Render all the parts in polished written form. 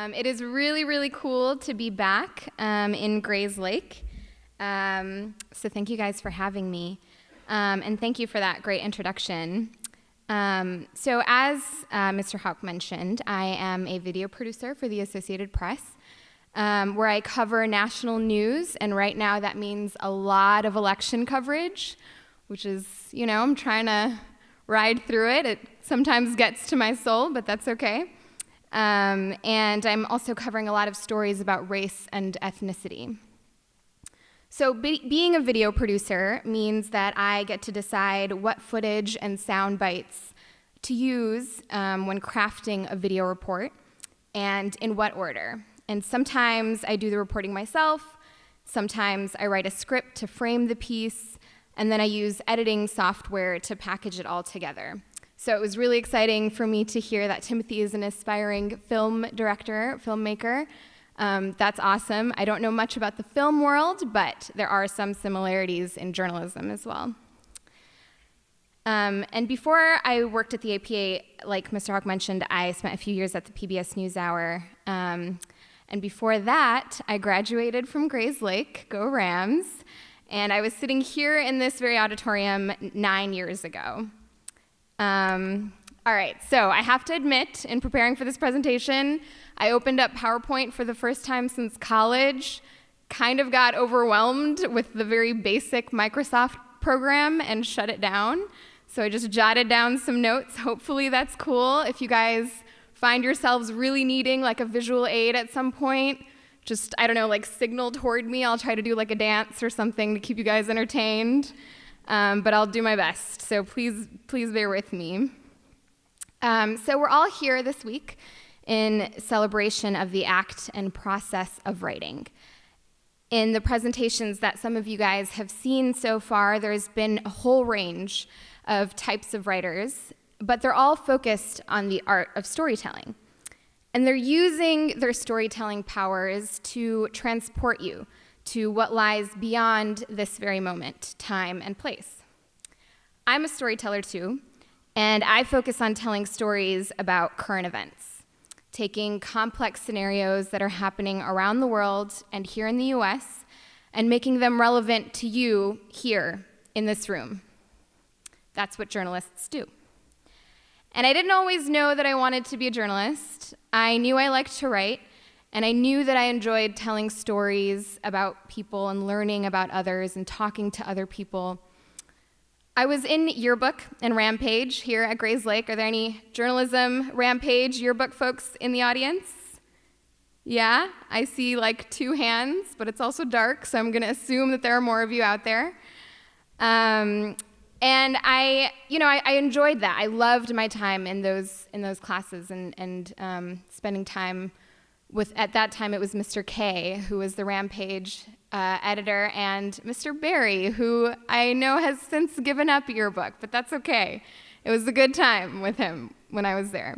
It is really, really cool to be back in Grayslake. So thank you guys for having me. And thank you for that great introduction. So as Mr. Houck mentioned, I am a video producer for the Associated Press, where I cover national news. And right now that means a lot of election coverage, which is, I'm trying to ride through it. It sometimes gets to my soul, but that's okay. And I'm also covering a lot of stories about race and ethnicity. So being a video producer means that I get to decide what footage and sound bites to use when crafting a video report and in what order. And sometimes I do the reporting myself, sometimes I write a script to frame the piece, and then I use editing software to package it all together. So it was really exciting for me to hear that Timothy is an aspiring film director, filmmaker. That's awesome. I don't know much about the film world, but there are some similarities in journalism as well. And before I worked at the APA, like Mr. Houck mentioned, I spent a few years at the PBS NewsHour. And before that, I graduated from Grayslake, go Rams, and I was sitting here in this very auditorium 9 years ago. All right, so I have to admit, in preparing for this presentation, I opened up PowerPoint for the first time since college, kind of got overwhelmed with the very basic Microsoft program and shut it down. So I just jotted down some notes. Hopefully that's cool. If you guys find yourselves really needing like a visual aid at some point, just, like signal toward me. I'll try to do like a dance or something to keep you guys entertained. But I'll do my best, so please bear with me. So we're all here this week in celebration of the act and process of writing. In the presentations that some of you guys have seen so far, there's been a whole range of types of writers, but they're all focused on the art of storytelling. And they're using their storytelling powers to transport you to what lies beyond this very moment, time and place. I'm a storyteller too, and I focus on telling stories about current events, taking complex scenarios that are happening around the world and here in the US, and making them relevant to you here in this room. That's what journalists do. And I didn't always know that I wanted to be a journalist. I knew I liked to write, and I knew that I enjoyed telling stories about people and learning about others and talking to other people. I was in Yearbook and Rampage here at Grayslake. Are there any journalism, Rampage, Yearbook folks in the audience? Yeah, I see like 2 hands, but it's also dark, so I'm gonna assume that there are more of you out there. And I enjoyed that. I loved my time in those classes and spending time with, at that time it was Mr. K, who was the Rampage editor, and Mr. Barry, who I know has since given up Yearbook, but that's okay. It was a good time with him when I was there.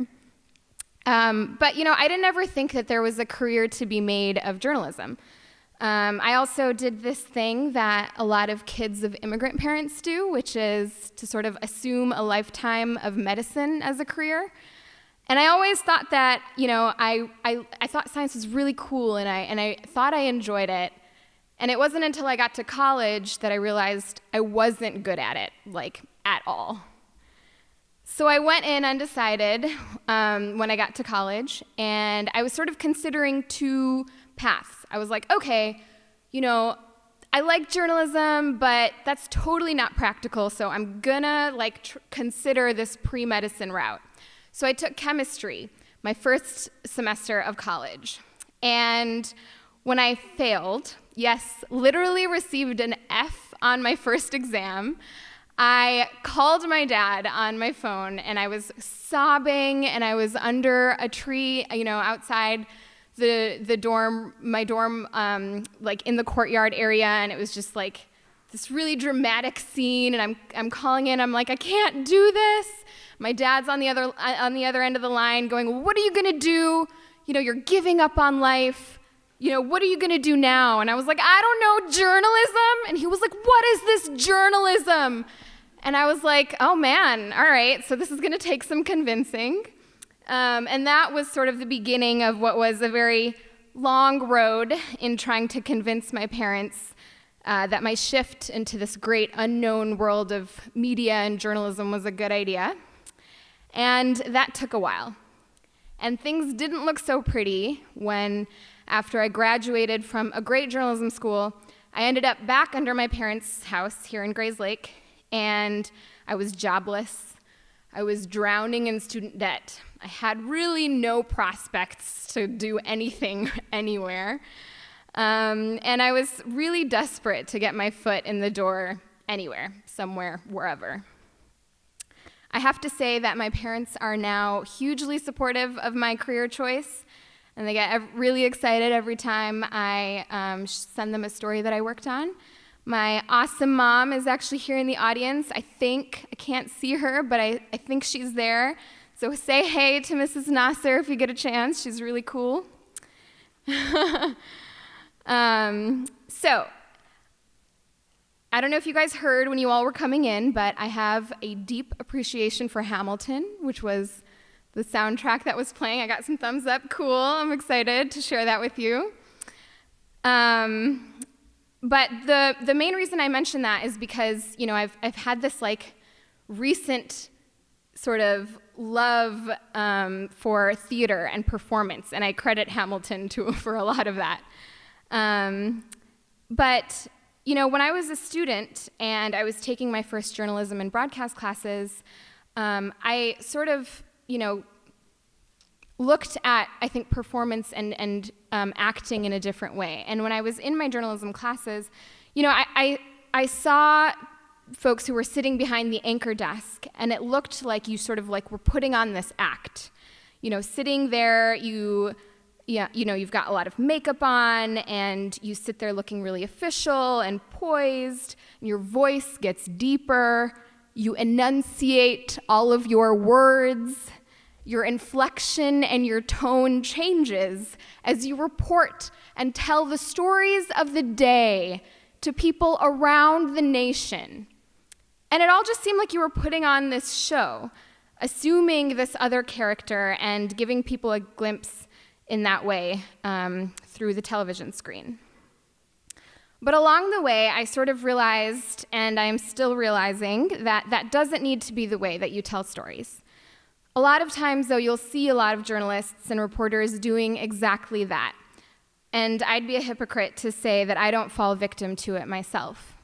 But I didn't ever think that there was a career to be made of journalism. I also did this thing that a lot of kids of immigrant parents do, which is to sort of assume a lifetime of medicine as a career. And I always thought that, I thought science was really cool, and I thought I enjoyed it. And it wasn't until I got to college that I realized I wasn't good at it, like, at all. So I went in undecided when I got to college, and I was sort of considering 2 paths. I was like, okay, I like journalism, but that's totally not practical, so I'm gonna consider this pre-medicine route. So I took chemistry, my first semester of college. And when I failed, yes, literally received an F on my first exam, I called my dad on my phone, and I was sobbing, and I was under a tree, outside the dorm, my dorm, in the courtyard area, and it was just like this really dramatic scene, and I'm calling in, I'm like, I can't do this. My dad's on the other end of the line going, what are you gonna do? You're giving up on life. What are you gonna do now? And I was like, I don't know, journalism? And he was like, what is this journalism? And I was like, oh man, all right, so this is gonna take some convincing. And that was sort of the beginning of what was a very long road in trying to convince my parents that my shift into this great unknown world of media and journalism was a good idea. And that took a while. And things didn't look so pretty when, after I graduated from a great journalism school, I ended up back under my parents' house here in Grayslake, and I was jobless. I was drowning in student debt. I had really no prospects to do anything anywhere. And I was really desperate to get my foot in the door anywhere, somewhere, wherever. I have to say that my parents are now hugely supportive of my career choice, and they get really excited every time I send them a story that I worked on. My awesome mom is actually here in the audience. I can't see her, but I think she's there. So say hey to Mrs. Nasir if you get a chance. She's really cool. So, I don't know if you guys heard when you all were coming in, but I have a deep appreciation for Hamilton, which was the soundtrack that was playing. I got some thumbs up. Cool. I'm excited to share that with you. But the main reason I mention that is because, I've had this recent sort of love for theater and performance, and I credit Hamilton for a lot of that. But when I was a student and I was taking my first journalism and broadcast classes, I sort of, looked at, I think, performance and acting in a different way. And when I was in my journalism classes, I saw folks who were sitting behind the anchor desk, and it looked like you sort of were putting on this act. Sitting there, you've got a lot of makeup on, and you sit there looking really official and poised, and your voice gets deeper, you enunciate all of your words, your inflection and your tone changes as you report and tell the stories of the day to people around the nation. And it all just seemed like you were putting on this show, assuming this other character and giving people a glimpse in that way through the television screen. But along the way, I sort of realized, and I am still realizing, that that doesn't need to be the way that you tell stories. A lot of times, though, you'll see a lot of journalists and reporters doing exactly that. And I'd be a hypocrite to say that I don't fall victim to it myself.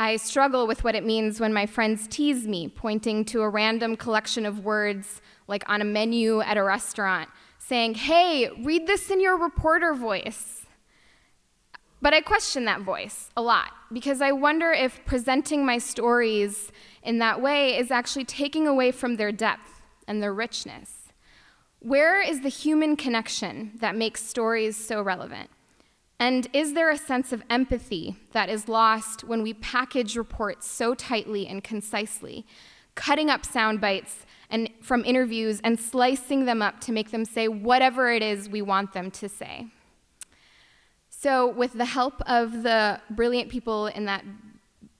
I struggle with what it means when my friends tease me, pointing to a random collection of words, like on a menu at a restaurant, saying, "Hey, read this in your reporter voice." But I question that voice a lot, because I wonder if presenting my stories in that way is actually taking away from their depth and their richness. Where is the human connection that makes stories so relevant? And is there a sense of empathy that is lost when we package reports so tightly and concisely, cutting up sound bites and from interviews and slicing them up to make them say whatever it is we want them to say? So with the help of the brilliant people in that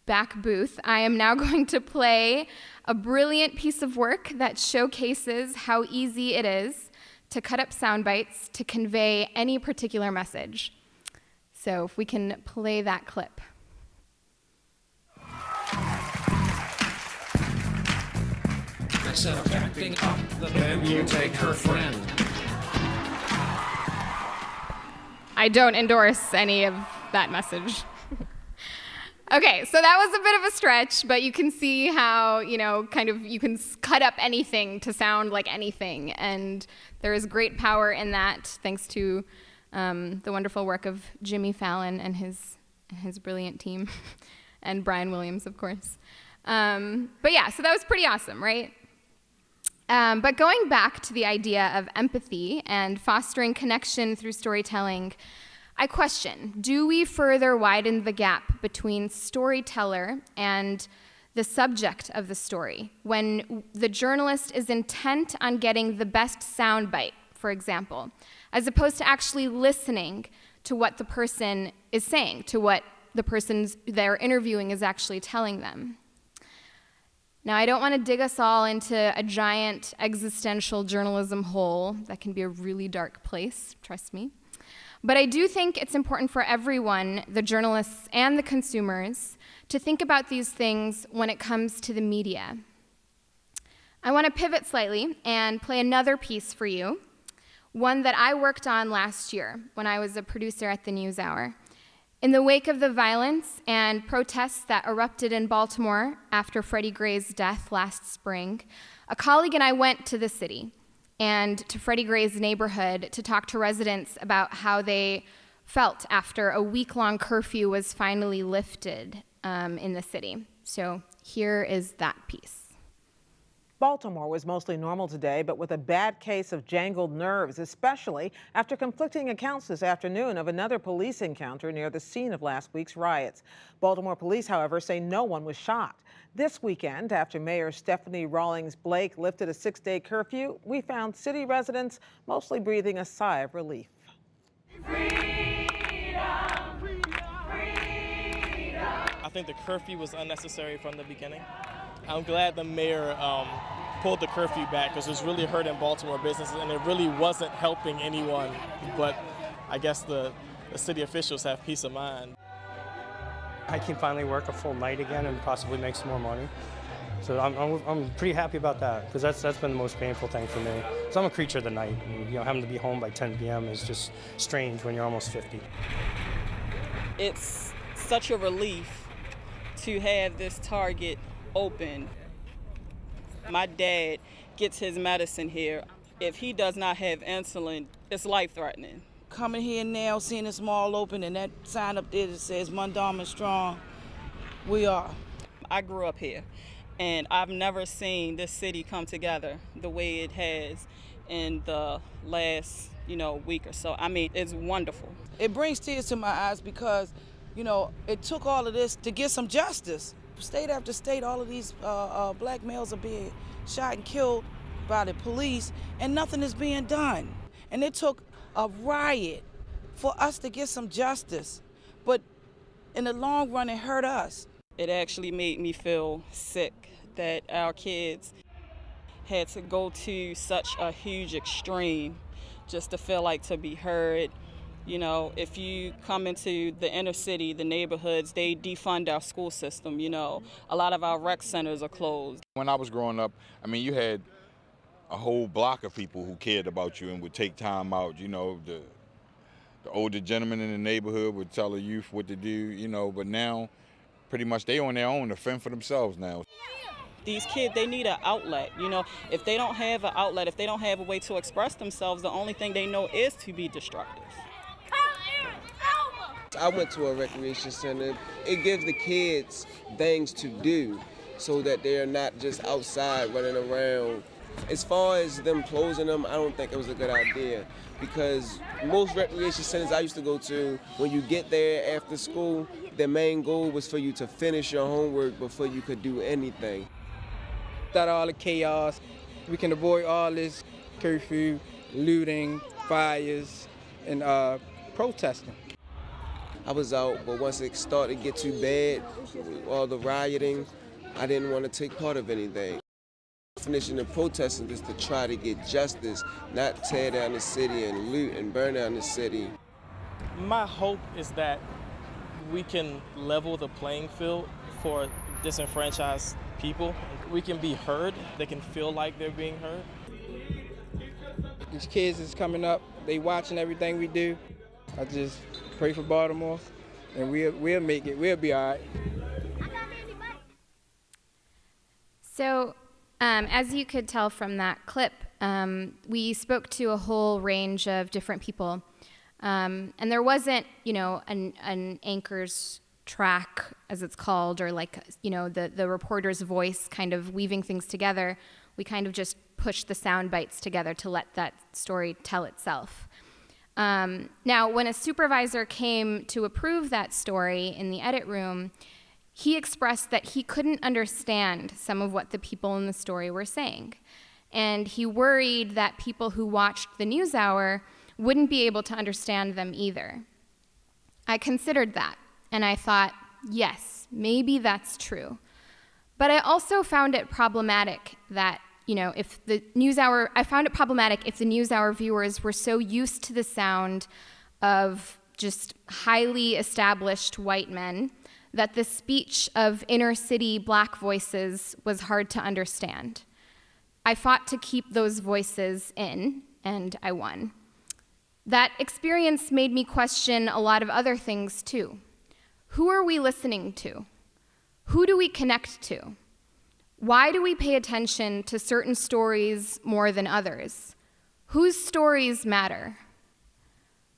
back booth, I am now going to play a brilliant piece of work that showcases how easy it is to cut up sound bites to convey any particular message. So if we can play that clip. Instead of acting up, then you take her friend. I don't endorse any of that message. Okay, so that was a bit of a stretch, but you can see how, you can cut up anything to sound like anything, and there is great power in that, thanks to the wonderful work of Jimmy Fallon and his brilliant team, and Brian Williams, of course. But yeah, so that was pretty awesome, right? But going back to the idea of empathy and fostering connection through storytelling, I question, do we further widen the gap between storyteller and the subject of the story when the journalist is intent on getting the best soundbite, for example, as opposed to actually listening to what the person is saying, to what the person they're interviewing is actually telling them? Now, I don't want to dig us all into a giant existential journalism hole. That can be a really dark place, trust me. But I do think it's important for everyone, the journalists and the consumers, to think about these things when it comes to the media. I want to pivot slightly and play another piece for you, one that I worked on last year when I was a producer at the NewsHour. In the wake of the violence and protests that erupted in Baltimore after Freddie Gray's death last spring, a colleague and I went to the city and to Freddie Gray's neighborhood to talk to residents about how they felt after a week-long curfew was finally lifted in the city. So here is that piece. Baltimore was mostly normal today, but with a bad case of jangled nerves, especially after conflicting accounts this afternoon of another police encounter near the scene of last week's riots. Baltimore police, however, say no one was shot. This weekend, after Mayor Stephanie Rawlings Blake lifted a 6-day curfew, we found city residents mostly breathing a sigh of relief. I think the curfew was unnecessary from the beginning. I'm glad the mayor pulled the curfew back because it was really hurting Baltimore businesses and it really wasn't helping anyone. But I guess the city officials have peace of mind. I can finally work a full night again and possibly make some more money. So I'm pretty happy about that because that's been the most painful thing for me. So I'm a creature of the night. And, having to be home by 10 p.m. is just strange when you're almost 50. It's such a relief to have this Target open. My dad gets his medicine here. If he does not have insulin, it's life-threatening. Coming here now, seeing this mall open and that sign up there that says Mondama Strong, we are. I grew up here, and I've never seen this city come together the way it has in the last, week or so. I mean, it's wonderful. It brings tears to my eyes because, it took all of this to get some justice. State after state, all of these black males are being shot and killed by the police, and nothing is being done. And it took a riot for us to get some justice. But in the long run, it hurt us. It actually made me feel sick that our kids had to go to such a huge extreme just to feel like to be heard. If you come into the inner city, the neighborhoods, they defund our school system, A lot of our rec centers are closed. When I was growing up, you had a whole block of people who cared about you and would take time out, The older gentlemen in the neighborhood would tell the youth what to do, but now pretty much they on their own to fend for themselves now. These kids, they need an outlet, If they don't have an outlet, if they don't have a way to express themselves, the only thing they know is to be destructive. I went to a recreation center. It gives the kids things to do so that they're not just outside running around. As far as them closing them, I don't think it was a good idea because most recreation centers I used to go to, when you get there after school, their main goal was for you to finish your homework before you could do anything. Without all the chaos, we can avoid all this curfew, looting, fires, and protesting. I was out, but once it started to get too bad, all the rioting, I didn't want to take part of anything. Finishing the protesting is to try to get justice, not tear down the city and loot and burn down the city. My hope is that we can level the playing field for disenfranchised people. We can be heard. They can feel like they're being heard. These kids is coming up. They watching everything we do. I just pray for Baltimore, and we'll make it. We'll be all right. So, as you could tell from that clip, we spoke to a whole range of different people. And there wasn't, an anchor's track, as it's called, or the reporter's voice kind of weaving things together. We kind of just pushed the sound bites together to let that story tell itself. Now, when a supervisor came to approve that story in the edit room, he expressed that he couldn't understand some of what the people in the story were saying. And he worried that people who watched the NewsHour wouldn't be able to understand them either. I considered that, and I thought, yes, maybe that's true. But I also found it problematic that, if the NewsHour viewers were so used to the sound of just highly established white men that the speech of inner city black voices was hard to understand. I fought to keep those voices in, and I won. That experience made me question a lot of other things too. Who are we listening to? Who do we connect to? Why do we pay attention to certain stories more than others? Whose stories matter?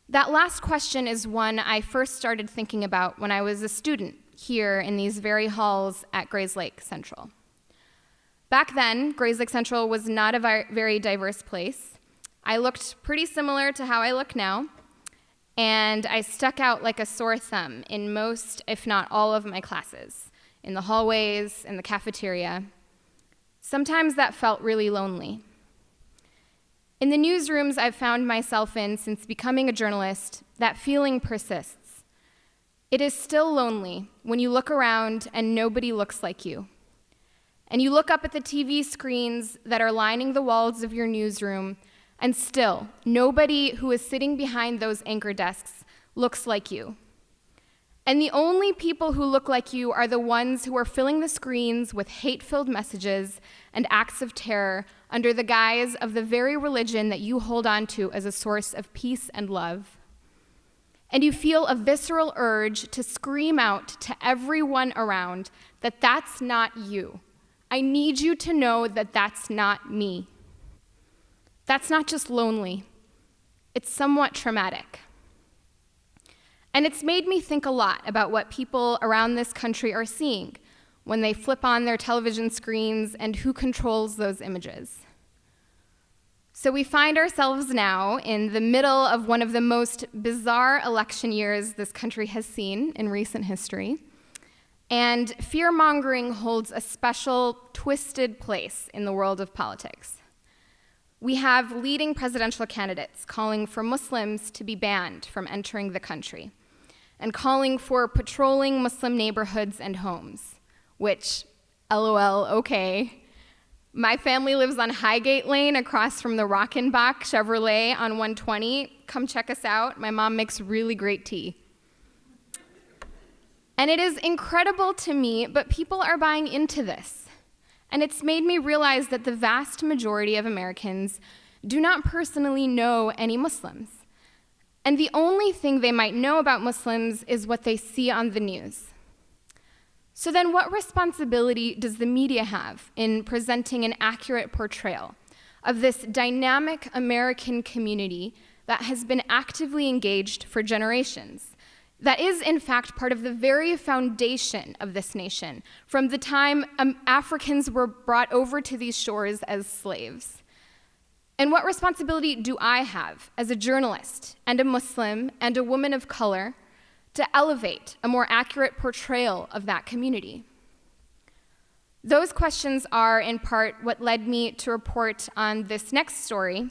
That last question is one I first started thinking about when I was a student here in these very halls at Grayslake Central. Back then, Grayslake Central was not a very diverse place. I looked pretty similar to how I look now, and I stuck out like a sore thumb in most, if not all, of my classes, in the hallways, in the cafeteria. Sometimes that felt really lonely. In the newsrooms I've found myself in since becoming a journalist, that feeling persists. It is still lonely when you look around and nobody looks like you. And you look up at the TV screens that are lining the walls of your newsroom, and still, nobody who is sitting behind those anchor desks looks like you. And the only people who look like you are the ones who are filling the screens with hate-filled messages and acts of terror under the guise of the very religion that you hold on to as a source of peace and love. And you feel a visceral urge to scream out to everyone around that that's not you. I need you to know that that's not me. That's not just lonely. It's somewhat traumatic. And it's made me think a lot about what people around this country are seeing when they flip on their television screens and who controls those images. So we find ourselves now in the middle of one of the most bizarre election years this country has seen in recent history. And fear-mongering holds a special, twisted place in the world of politics. We have leading presidential candidates calling for Muslims to be banned from entering the country, and calling for patrolling Muslim neighborhoods and homes, which, LOL, okay. My family lives on Highgate Lane across from the Rockenbach Chevrolet on 120. Come check us out. My mom makes really great tea. And it is incredible to me, but people are buying into this. And it's made me realize that the vast majority of Americans do not personally know any Muslims. And the only thing they might know about Muslims is what they see on the news. So then what responsibility does the media have in presenting an accurate portrayal of this dynamic American community that has been actively engaged for generations, that is in fact part of the very foundation of this nation from the time Africans were brought over to these shores as slaves? And what responsibility do I have as a journalist and a Muslim and a woman of color to elevate a more accurate portrayal of that community? Those questions are, in part, what led me to report on this next story,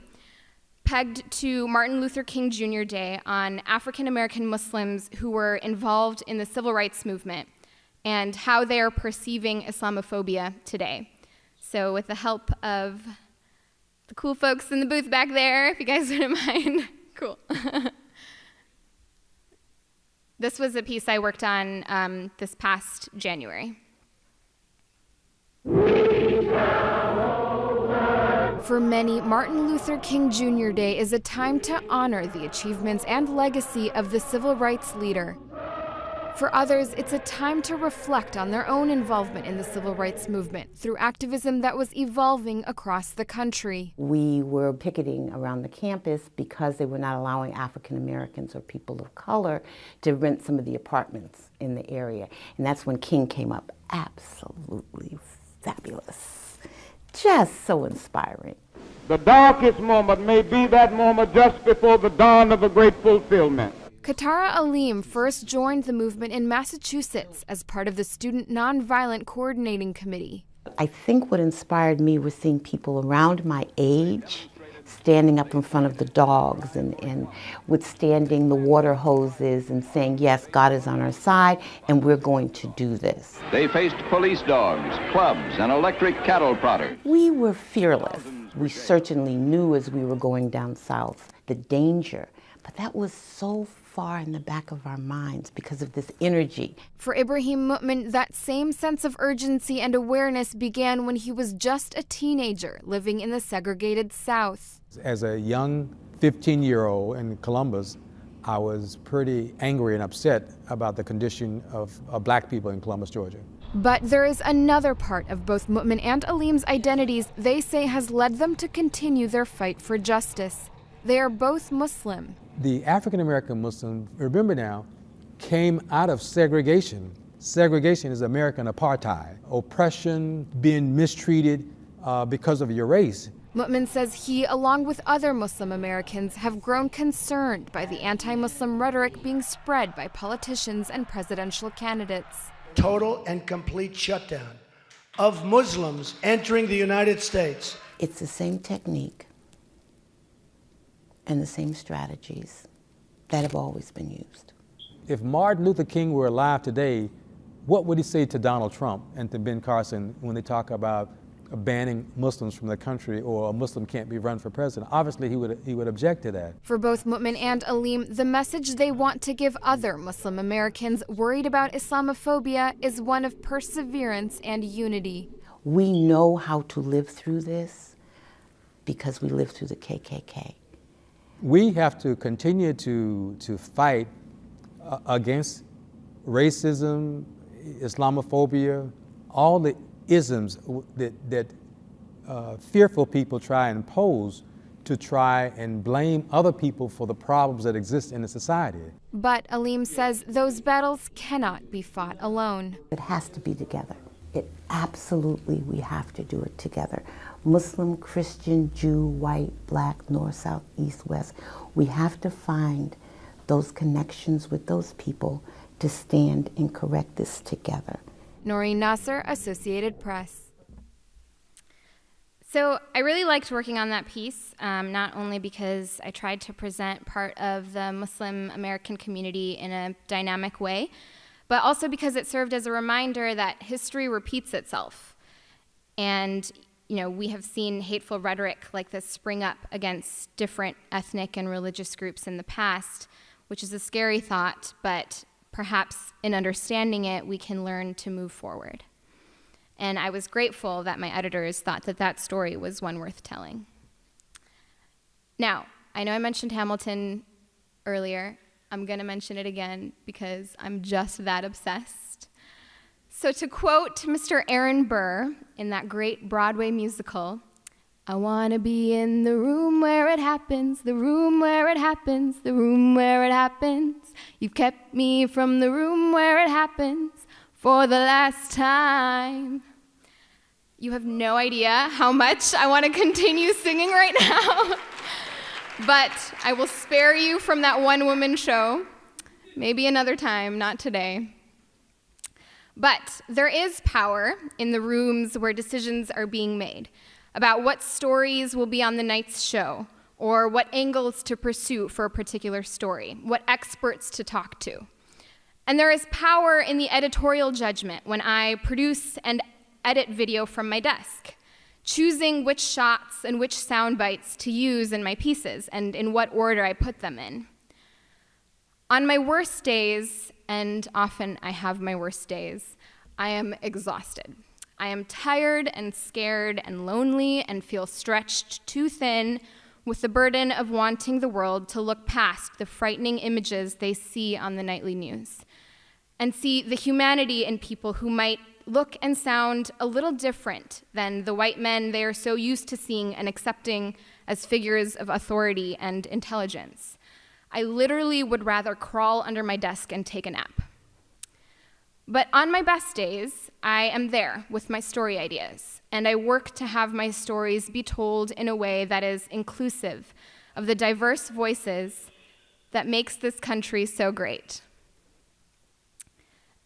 pegged to Martin Luther King Jr. Day, on African American Muslims who were involved in the civil rights movement and how they are perceiving Islamophobia today. So with the help of the cool folks in the booth back there, if you guys wouldn't mind. Cool. This was a piece I worked on this past January. For many, Martin Luther King Jr. Day is a time to honor the achievements and legacy of the civil rights leader. For others, it's a time to reflect on their own involvement in the civil rights movement through activism that was evolving across the country. We were picketing around the campus because they were not allowing African Americans or people of color to rent some of the apartments in the area. And that's when King came up. Absolutely fabulous. Just so inspiring. The darkest moment may be that moment just before the dawn of a great fulfillment. Katara Alim first joined the movement in Massachusetts as part of the Student Nonviolent Coordinating Committee. I think what inspired me was seeing people around my age standing up in front of the dogs and withstanding the water hoses and saying, yes, God is on our side and we're going to do this. They faced police dogs, clubs, and electric cattle prodders. We were fearless. We certainly knew as we were going down south the danger, but that was so far in the back of our minds because of this energy. For Ibrahim Mu'min, that same sense of urgency and awareness began when he was just a teenager living in the segregated South. As a young 15-year-old in Columbus, I was pretty angry and upset about the condition of black people in Columbus, Georgia. But there is another part of both Mu'min and Alim's identities they say has led them to continue their fight for justice. They are both Muslim. The African-American Muslim, remember now, came out of segregation. Segregation is American apartheid, oppression, being mistreated because of your race. Mu'min says he, along with other Muslim Americans, have grown concerned by the anti-Muslim rhetoric being spread by politicians and presidential candidates. Total and complete shutdown of Muslims entering the United States. It's the same technique and the same strategies that have always been used. If Martin Luther King were alive today, what would he say to Donald Trump and to Ben Carson when they talk about banning Muslims from the country or a Muslim can't be run for president? Obviously, he would object to that. For both Mu'min and Alim, the message they want to give other Muslim Americans worried about Islamophobia is one of perseverance and unity. We know how to live through this because we lived through the KKK. We have to continue to fight against racism, Islamophobia, all the isms that fearful people try and impose to try and blame other people for the problems that exist in the society. But Alim says those battles cannot be fought alone. It has to be together. It absolutely, we have to do it together. Muslim, Christian, Jew, white, black, north, south, east, west. We have to find those connections with those people to stand and correct this together. Noreen Nasir, Associated Press. So I really liked working on that piece, not only because I tried to present part of the Muslim American community in a dynamic way, but also because it served as a reminder that history repeats itself. And we have seen hateful rhetoric like this spring up against different ethnic and religious groups in the past, which is a scary thought, but perhaps in understanding it, we can learn to move forward. And I was grateful that my editors thought that that story was one worth telling. Now, I know I mentioned Hamilton earlier. I'm going to mention it again because I'm just that obsessed. So to quote Mr. Aaron Burr in that great Broadway musical, I want to be in the room where it happens, the room where it happens, the room where it happens. You've kept me from the room where it happens for the last time. You have no idea how much I want to continue singing right now. But I will spare you from that one-woman show. Maybe another time, not today. But there is power in the rooms where decisions are being made about what stories will be on the night's show, or what angles to pursue for a particular story, what experts to talk to. And there is power in the editorial judgment when I produce and edit video from my desk, choosing which shots and which sound bites to use in my pieces and in what order I put them in. On my worst days, and often I have my worst days, I am exhausted. I am tired and scared and lonely and feel stretched too thin with the burden of wanting the world to look past the frightening images they see on the nightly news and see the humanity in people who might look and sound a little different than the white men they are so used to seeing and accepting as figures of authority and intelligence. I literally would rather crawl under my desk and take a nap. But on my best days, I am there with my story ideas, and I work to have my stories be told in a way that is inclusive of the diverse voices that makes this country so great.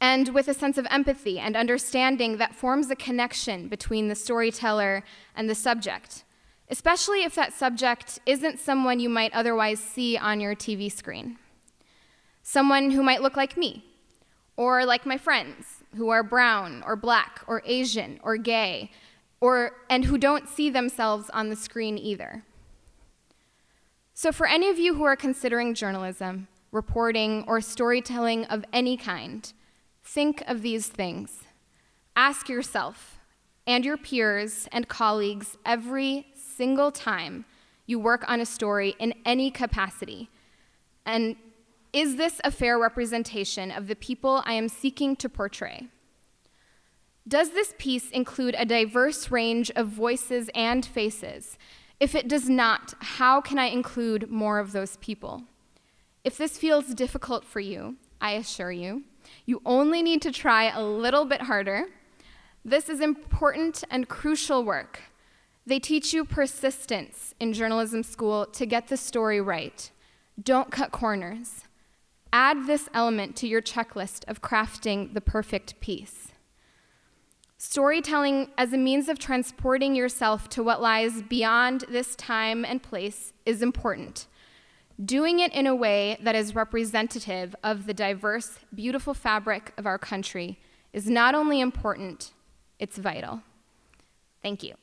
And with a sense of empathy and understanding that forms a connection between the storyteller and the subject, especially if that subject isn't someone you might otherwise see on your TV screen. Someone who might look like me, or like my friends, who are brown or black or Asian or gay, and who don't see themselves on the screen either. So for any of you who are considering journalism, reporting, or storytelling of any kind, think of these things. Ask yourself and your peers and colleagues every single time you work on a story in any capacity, and is this a fair representation of the people I am seeking to portray? Does this piece include a diverse range of voices and faces? If it does not, how can I include more of those people? If this feels difficult for you, I assure you, you only need to try a little bit harder. This is important and crucial work. They teach you persistence in journalism school to get the story right. Don't cut corners. Add this element to your checklist of crafting the perfect piece. Storytelling as a means of transporting yourself to what lies beyond this time and place is important. Doing it in a way that is representative of the diverse, beautiful fabric of our country is not only important, it's vital. Thank you.